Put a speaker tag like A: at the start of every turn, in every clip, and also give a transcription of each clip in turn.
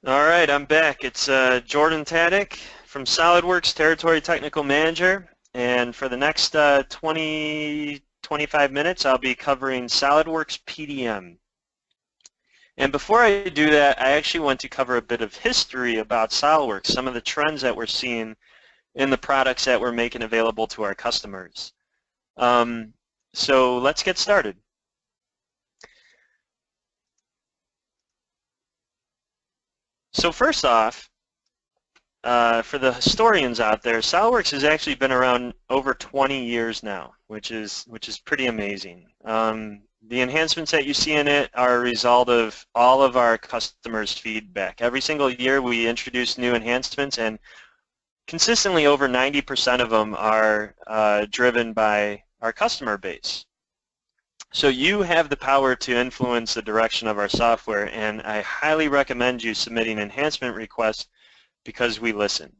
A: All right, I'm back. It's Jordan Taddick from SolidWorks, Territory Technical Manager, and for the next 25 minutes, I'll be covering SolidWorks PDM. And before I do that, I actually want to cover a bit of history about SolidWorks, some of the trends that we're seeing in the products that we're making available to our customers. So let's get started. So first off, for the historians out there, SolidWorks has actually been around over 20 years now, which is pretty amazing. The enhancements that you see in it are a result of all of our customers' feedback. Every single year we introduce new enhancements, and consistently over 90% of them are driven by our customer base. So you have the power to influence the direction of our software, and I highly recommend you submitting enhancement requests because we listen.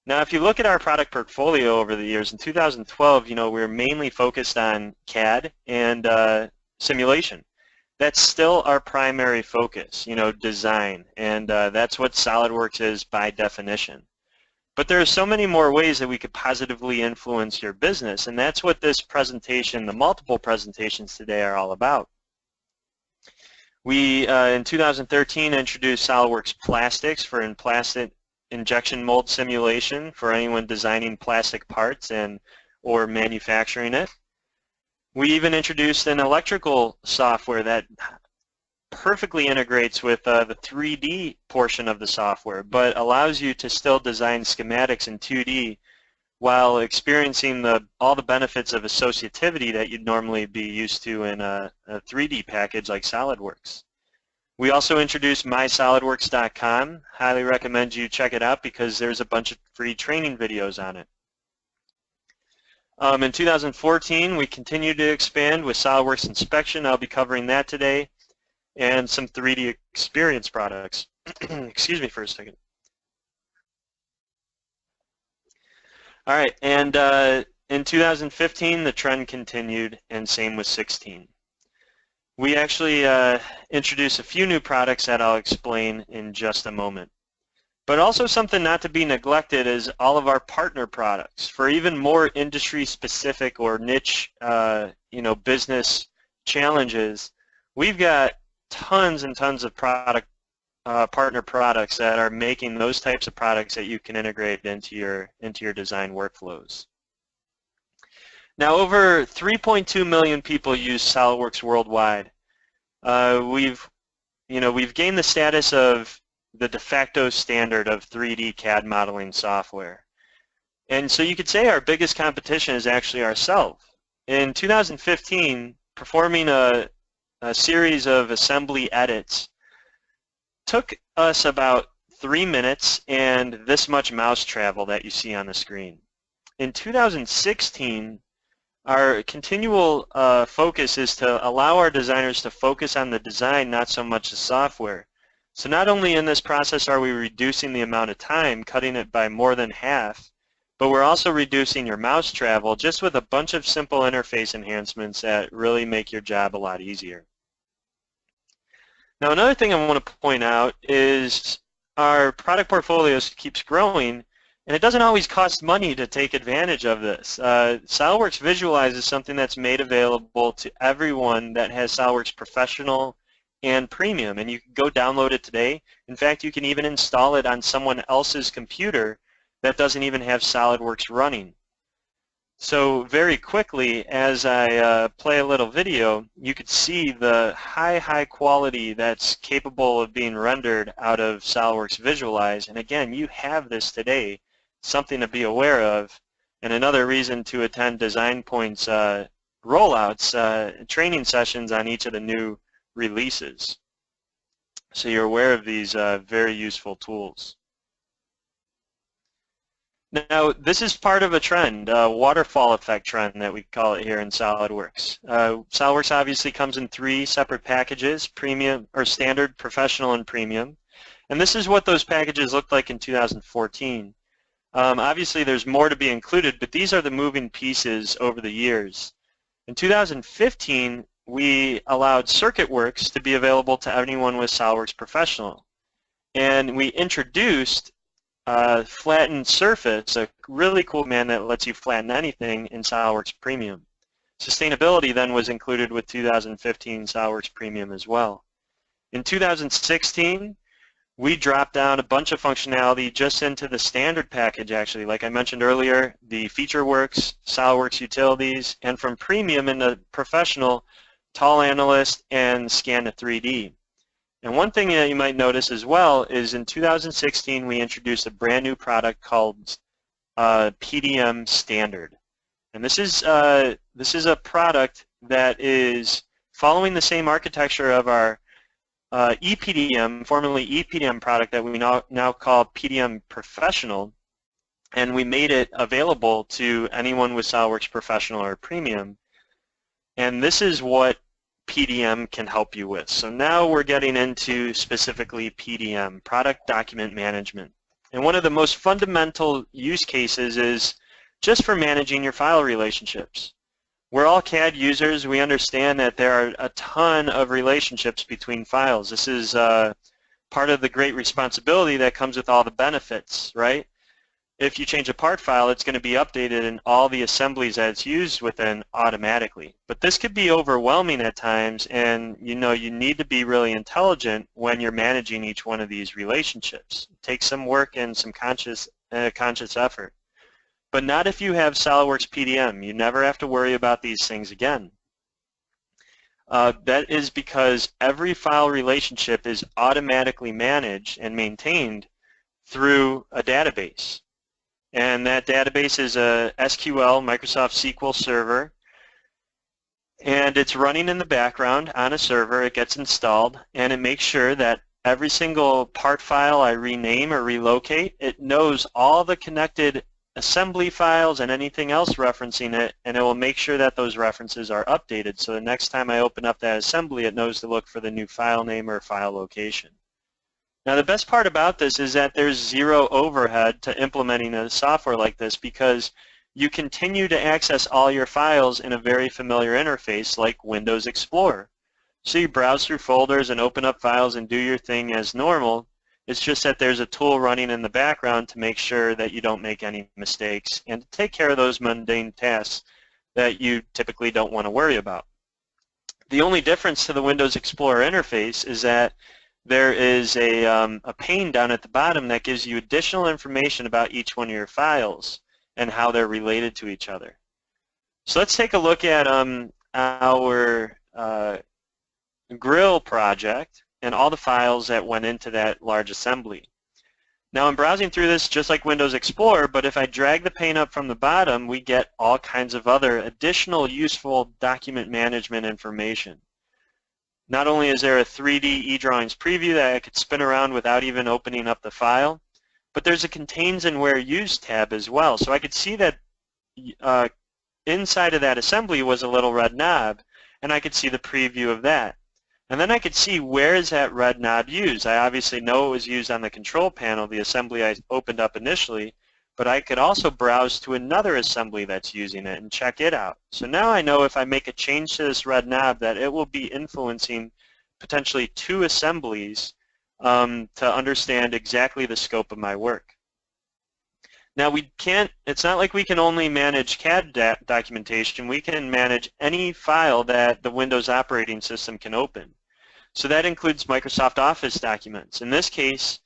A: Now, if you look at our product portfolio over the years, in 2012, we were mainly focused on CAD and simulation. That's still our primary focus, design, and that's what SolidWorks is by definition. But there are so many more ways that we could positively influence your business, and that's what this presentation, the multiple presentations today, are all about. We, in 2013, introduced SolidWorks Plastics for in-plastic injection mold simulation for anyone designing plastic parts or manufacturing it. We even introduced an electrical software that perfectly integrates with the 3D portion of the software, but allows you to still design schematics in 2D while experiencing all the benefits of associativity that you'd normally be used to in a 3D package like SolidWorks. We also introduced mysolidworks.com. Highly recommend you check it out because there's a bunch of free training videos on it. In 2014, we continued to expand with SolidWorks Inspection. I'll be covering that today, and some 3D experience products. Excuse me for a second. All right, and in 2015, the trend continued, and same with 16. We actually introduced a few new products that I'll explain in just a moment. But also something not to be neglected is all of our partner products. For even more industry-specific or niche, business challenges, we've got tons and tons of partner products that are making those types of products that you can integrate into your design workflows. Now, over 3.2 million people use SolidWorks worldwide. We've gained the status of the de facto standard of 3D CAD modeling software. And so you could say our biggest competition is actually ourselves. In 2015, performing a series of assembly edits took us about 3 minutes and this much mouse travel that you see on the screen. In 2016, our continual focus is to allow our designers to focus on the design, not so much the software. So not only in this process are we reducing the amount of time, cutting it by more than half, but we're also reducing your mouse travel just with a bunch of simple interface enhancements that really make your job a lot easier. Now, another thing I want to point out is our product portfolio keeps growing, and it doesn't always cost money to take advantage of this. SolidWorks Visualizer is something that's made available to everyone that has SolidWorks Professional and Premium, and you can go download it today. In fact, you can even install it on someone else's computer that doesn't even have SolidWorks running. So very quickly, as I play a little video, you could see the high quality that's capable of being rendered out of SolidWorks Visualize. And again, you have this today, something to be aware of, and another reason to attend Design Point's rollouts, training sessions on each of the new releases. So you're aware of these very useful tools. Now, this is part of a trend, a waterfall effect trend that we call it here in SolidWorks. SolidWorks obviously comes in 3 separate packages, Premium, or Standard, Professional, and Premium. And this is what those packages looked like in 2014. Obviously, there's more to be included, but these are the moving pieces over the years. In 2015, we allowed CircuitWorks to be available to anyone with SolidWorks Professional. and we introduced flattened surface, a really cool command that lets you flatten anything in SolidWorks Premium. Sustainability then was included with 2015 SolidWorks Premium as well. In 2016, we dropped down a bunch of functionality just into the standard package, actually. Like I mentioned earlier, the FeatureWorks, SolidWorks Utilities, and from Premium into Professional, Tall Analyst, and Scan to 3D. And one thing that you might notice as well is in 2016, we introduced a brand new product called PDM Standard. And this is a product that is following the same architecture of our EPDM, formerly EPDM product that we now call PDM Professional, and we made it available to anyone with SolidWorks Professional or Premium. And this is what PDM can help you with. So now we're getting into specifically PDM, Product Document Management. And one of the most fundamental use cases is just for managing your file relationships. We're all CAD users. We understand that there are a ton of relationships between files. This is part of the great responsibility that comes with all the benefits, right? If you change a part file, it's going to be updated in all the assemblies that it's used within automatically. But this could be overwhelming at times, and you need to be really intelligent when you're managing each one of these relationships. It takes some work and some conscious effort. But not if you have SolidWorks PDM. You never have to worry about these things again. That is because every file relationship is automatically managed and maintained through a database. And that database is a SQL, Microsoft SQL server, and it's running in the background on a server. It gets installed, and it makes sure that every single part file I rename or relocate, it knows all the connected assembly files and anything else referencing it, and it will make sure that those references are updated. So the next time I open up that assembly, it knows to look for the new file name or file location. Now the best part about this is that there's zero overhead to implementing a software like this, because you continue to access all your files in a very familiar interface like Windows Explorer. So you browse through folders and open up files and do your thing as normal. It's just that there's a tool running in the background to make sure that you don't make any mistakes and to take care of those mundane tasks that you typically don't want to worry about. The only difference to the Windows Explorer interface is that there is a pane down at the bottom that gives you additional information about each one of your files and how they're related to each other. So let's take a look at our grill project and all the files that went into that large assembly. Now I'm browsing through this just like Windows Explorer, but if I drag the pane up from the bottom, we get all kinds of other additional useful document management information. Not only is there a 3D eDrawings preview that I could spin around without even opening up the file, but there's a Contains and Where Used tab as well. So I could see that inside of that assembly was a little red knob, and I could see the preview of that. And then I could see where is that red knob used. I obviously know it was used on the control panel, the assembly I opened up initially, but I could also browse to another assembly that's using it and check it out. So now I know if I make a change to this red knob that it will be influencing potentially 2 assemblies to understand exactly the scope of my work. Now it's not like we can only manage CAD documentation. We can manage any file that the Windows operating system can open. So that includes Microsoft Office documents. In this case,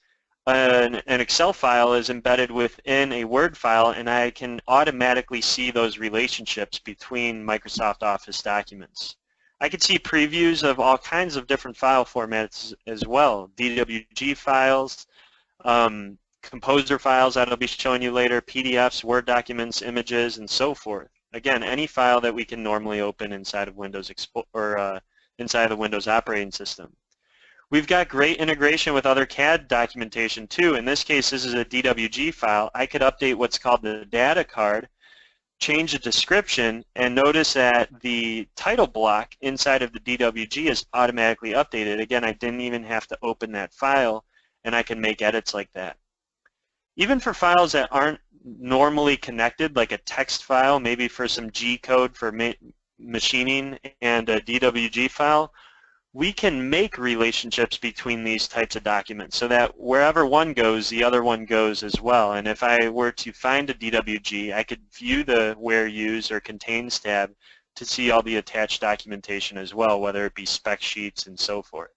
A: an Excel file is embedded within a Word file, and I can automatically see those relationships between Microsoft Office documents. I can see previews of all kinds of different file formats as well, DWG files, composer files that I'll be showing you later, PDFs, Word documents, images, and so forth. Again, any file that we can normally open inside of Windows inside the Windows operating system. We've got great integration with other CAD documentation too. In this case, this is a DWG file. I could update what's called the data card, change the description, and notice that the title block inside of the DWG is automatically updated. Again, I didn't even have to open that file, and I can make edits like that. Even for files that aren't normally connected, like a text file, maybe for some G code for machining, and a DWG file, we can make relationships between these types of documents so that wherever one goes, the other one goes as well. And if I were to find a DWG, I could view the Where Used or Contains tab to see all the attached documentation as well, whether it be spec sheets and so forth.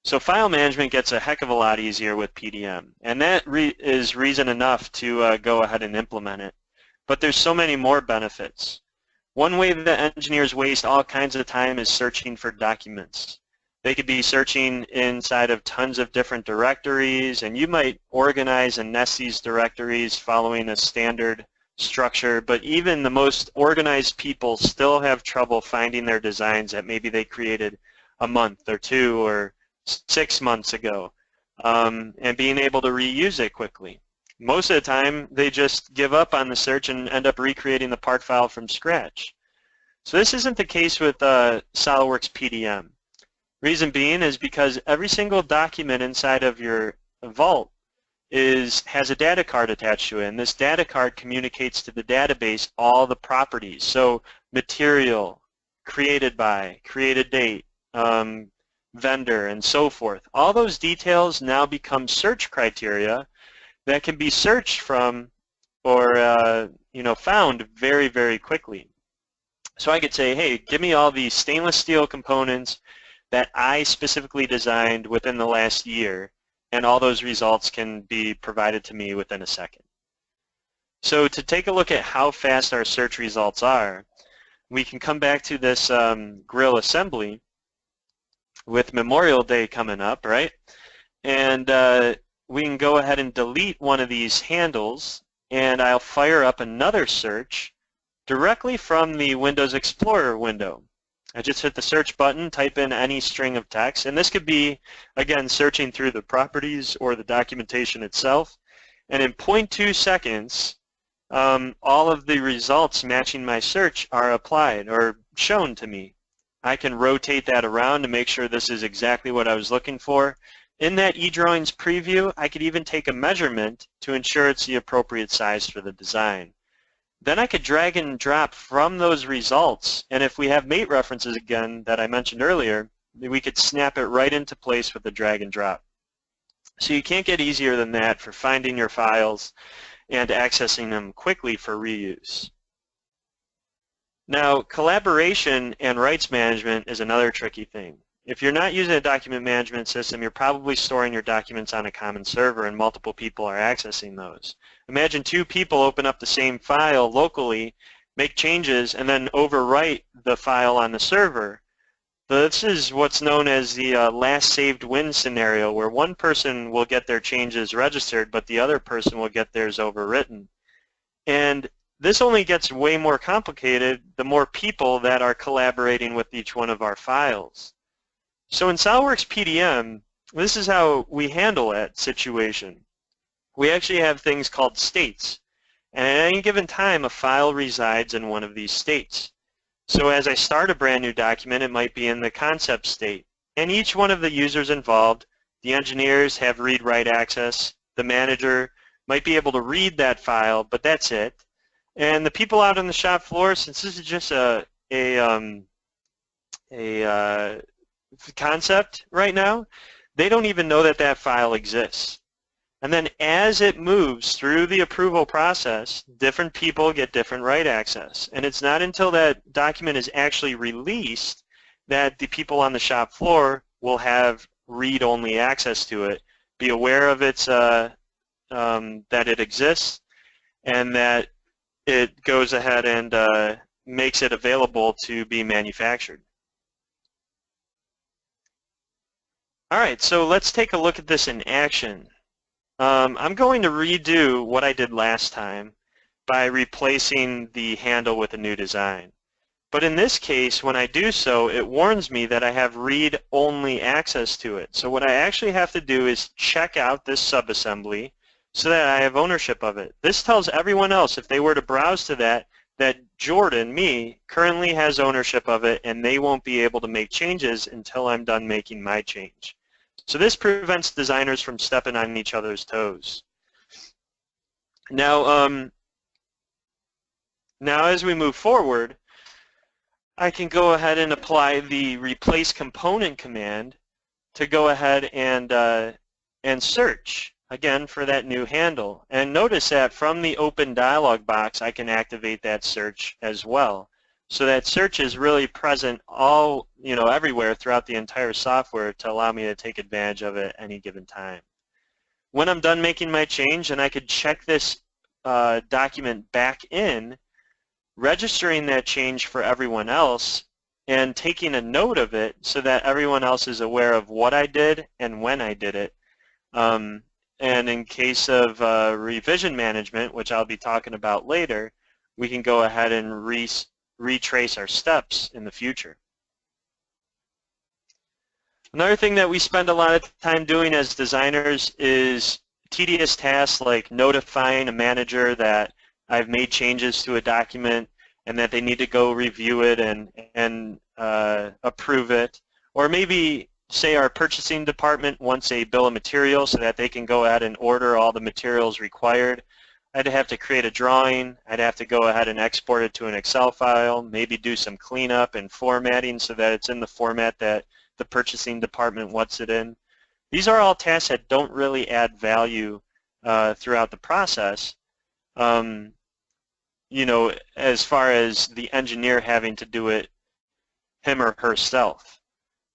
A: So file management gets a heck of a lot easier with PDM, and that is reason enough to go ahead and implement it. But there's so many more benefits. One way that engineers waste all kinds of time is searching for documents. They could be searching inside of tons of different directories, and you might organize and nest these directories following a standard structure, but even the most organized people still have trouble finding their designs that maybe they created a month or 2 or 6 months ago, and being able to reuse it quickly. Most of the time, they just give up on the search and end up recreating the part file from scratch. So this isn't the case with SolidWorks PDM. Reason being is because every single document inside of your vault has a data card attached to it, and this data card communicates to the database all the properties. So material, created by, created date, vendor, and so forth. All those details now become search criteria that can be searched from or found very, very quickly. So I could say, hey, give me all these stainless steel components that I specifically designed within the last year, and all those results can be provided to me within a second. So to take a look at how fast our search results are, we can come back to this grill assembly with Memorial Day coming up, right? And we can go ahead and delete one of these handles, and I'll fire up another search directly from the Windows Explorer window. I just hit the search button, type in any string of text, and this could be, again, searching through the properties or the documentation itself. And in 0.2 seconds, all of the results matching my search are applied or shown to me. I can rotate that around to make sure this is exactly what I was looking for. In that eDrawings preview, I could even take a measurement to ensure it's the appropriate size for the design. Then I could drag and drop from those results, and if we have mate references again that I mentioned earlier, we could snap it right into place with the drag and drop. So you can't get easier than that for finding your files and accessing them quickly for reuse. Now, collaboration and rights management is another tricky thing. If you're not using a document management system, you're probably storing your documents on a common server and multiple people are accessing those. Imagine 2 people open up the same file locally, make changes, and then overwrite the file on the server. This is what's known as the last saved win scenario, where one person will get their changes registered, but the other person will get theirs overwritten. And this only gets way more complicated the more people that are collaborating with each one of our files. So in SolidWorks PDM, this is how we handle that situation. We actually have things called states. And at any given time, a file resides in one of these states. So as I start a brand new document, it might be in the concept state. And each one of the users involved, the engineers have read-write access. The manager might be able to read that file, but that's it. And the people out on the shop floor, since this is just a concept right now, they don't even know that that file exists. And then as it moves through the approval process, different people get different write access. And it's not until that document is actually released that the people on the shop floor will have read-only access to it, be aware of its that it exists, and that it goes ahead and makes it available to be manufactured. All right, so let's take a look at this in action. I'm going to redo what I did last time by replacing the handle with a new design. But in this case, when I do so, it warns me that I have read-only access to it. So what I actually have to do is check out this subassembly so that I have ownership of it. This tells everyone else, if they were to browse to that Jordan, me, currently has ownership of it, and they won't be able to make changes until I'm done making my change. So this prevents designers from stepping on each other's toes. Now, now as we move forward, I can go ahead and apply the replace component command to go ahead and search again for that new handle. And notice that from the open dialog box, I can activate that search as well. So that search is really present everywhere throughout the entire software to allow me to take advantage of it at any given time. When I'm done making my change, and I could check this document back in, registering that change for everyone else and taking a note of it so that everyone else is aware of what I did and when I did it. And in case of revision management, which I'll be talking about later, we can go ahead and retrace our steps in the future. Another thing that we spend a lot of time doing as designers is tedious tasks like notifying a manager that I've made changes to a document and that they need to go review it and approve it. Or maybe, say, our purchasing department wants a bill of materials so that they can go ahead and order all the materials required. I'd have to create a drawing. I'd have to go ahead and export it to an Excel file, maybe do some cleanup and formatting so that it's in the format that the purchasing department wants it in. These are all tasks that don't really add value throughout the process, as far as the engineer having to do it him or herself.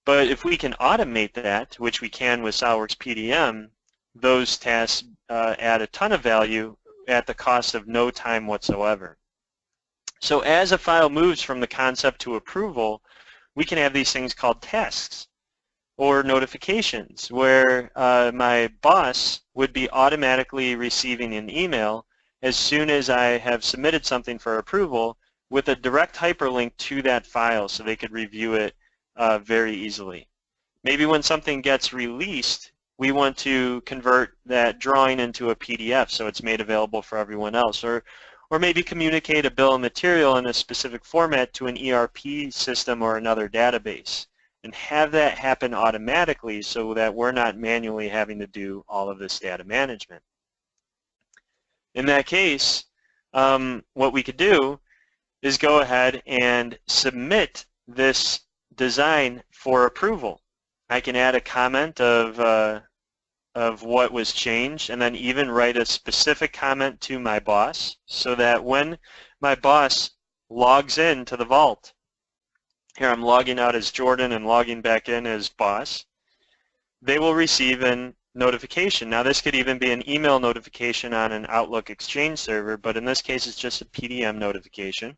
A: But if we can automate that, which we can with SolidWorks PDM, those tasks add a ton of value at the cost of no time whatsoever. So as a file moves from the concept to approval, we can have these things called tasks or notifications, where my boss would be automatically receiving an email as soon as I have submitted something for approval with a direct hyperlink to that file so they could review it very easily. Maybe when something gets released, we want to convert that drawing into a PDF so it's made available for everyone else, or maybe communicate a bill of material in a specific format to an ERP system or another database, and have that happen automatically so that we're not manually having to do all of this data management. In that case, what we could do is go ahead and submit this design for approval. I can add a comment of what was changed, and then even write a specific comment to my boss so that when my boss logs in to the vault, here I'm logging out as Jordan and logging back in as boss, they will receive a notification. Now this could even be an email notification on an Outlook Exchange server, but in this case it's just a PDM notification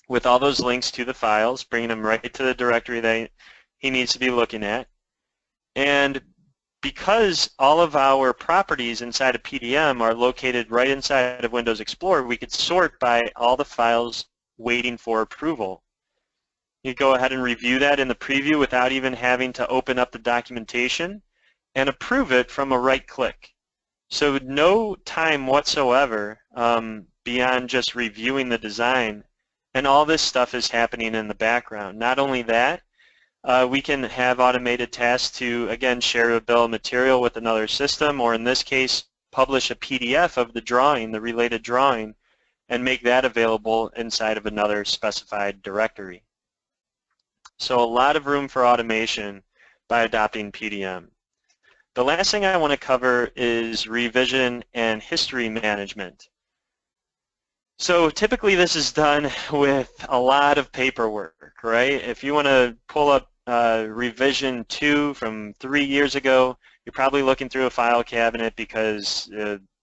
A: with all those links to the files, bringing them right to the directory that he needs to be looking at. And because all of our properties inside of PDM are located right inside of Windows Explorer, we could sort by all the files waiting for approval. You go ahead and review that in the preview without even having to open up the documentation and approve it from a right click. So no time whatsoever beyond just reviewing the design, and all this stuff is happening in the background. Not only that, we can have automated tasks to, again, share a bill of material with another system, or in this case, publish a PDF of the drawing, the related drawing, and make that available inside of another specified directory. So a lot of room for automation by adopting PDM. The last thing I want to cover is revision and history management. So typically this is done with a lot of paperwork, right? If you want to pull up revision 2 from 3 years ago, you're probably looking through a file cabinet because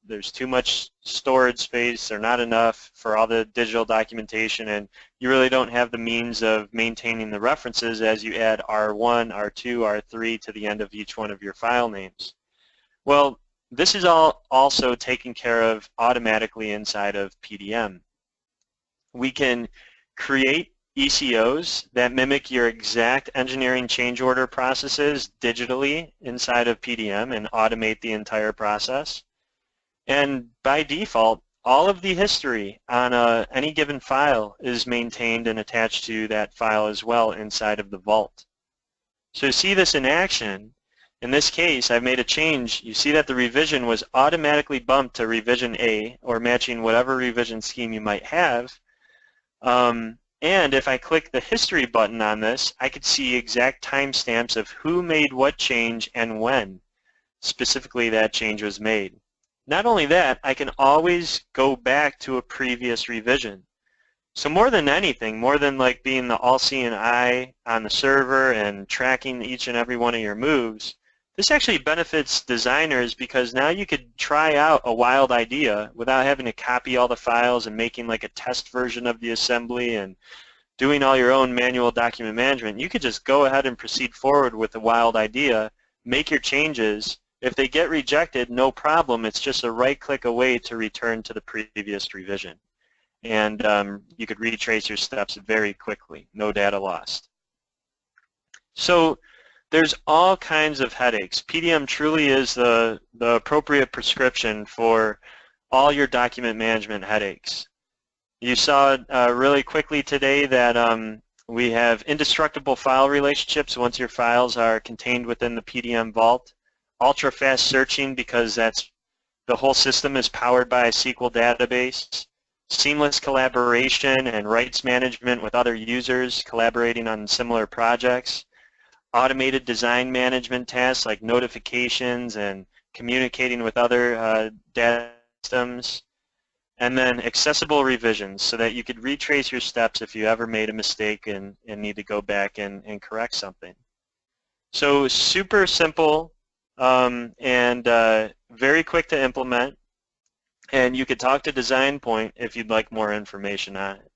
A: there's too much storage space or not enough for all the digital documentation, and you really don't have the means of maintaining the references as you add R1, R2, R3 to the end of each one of your file names. Well, this is all also taken care of automatically inside of PDM. We can create ECOs that mimic your exact engineering change order processes digitally inside of PDM and automate the entire process. And by default, all of the history on any given file is maintained and attached to that file as well inside of the vault. So to see this in action, in this case, I've made a change. You see that the revision was automatically bumped to revision A, or matching whatever revision scheme you might have. And if I click the history button on this, I could see exact timestamps of who made what change and when specifically that change was made. Not only that, I can always go back to a previous revision. So more than anything, more than like being the all-seeing eye on the server and tracking each and every one of your moves, this actually benefits designers because now you could try out a wild idea without having to copy all the files and making like a test version of the assembly and doing all your own manual document management. You could just go ahead and proceed forward with a wild idea, make your changes. If they get rejected, no problem. It's just a right-click away to return to the previous revision. And you could retrace your steps very quickly, no data lost. So there's all kinds of headaches. PDM truly is the appropriate prescription for all your document management headaches. You saw really quickly today that we have indestructible file relationships once your files are contained within the PDM vault. Ultra-fast searching because the whole system is powered by a SQL database. Seamless collaboration and rights management with other users collaborating on similar projects. Automated design management tasks like notifications and communicating with other data systems. And then accessible revisions so that you could retrace your steps if you ever made a mistake and need to go back and correct something. So super simple and very quick to implement. And you could talk to Design Point if you'd like more information on it.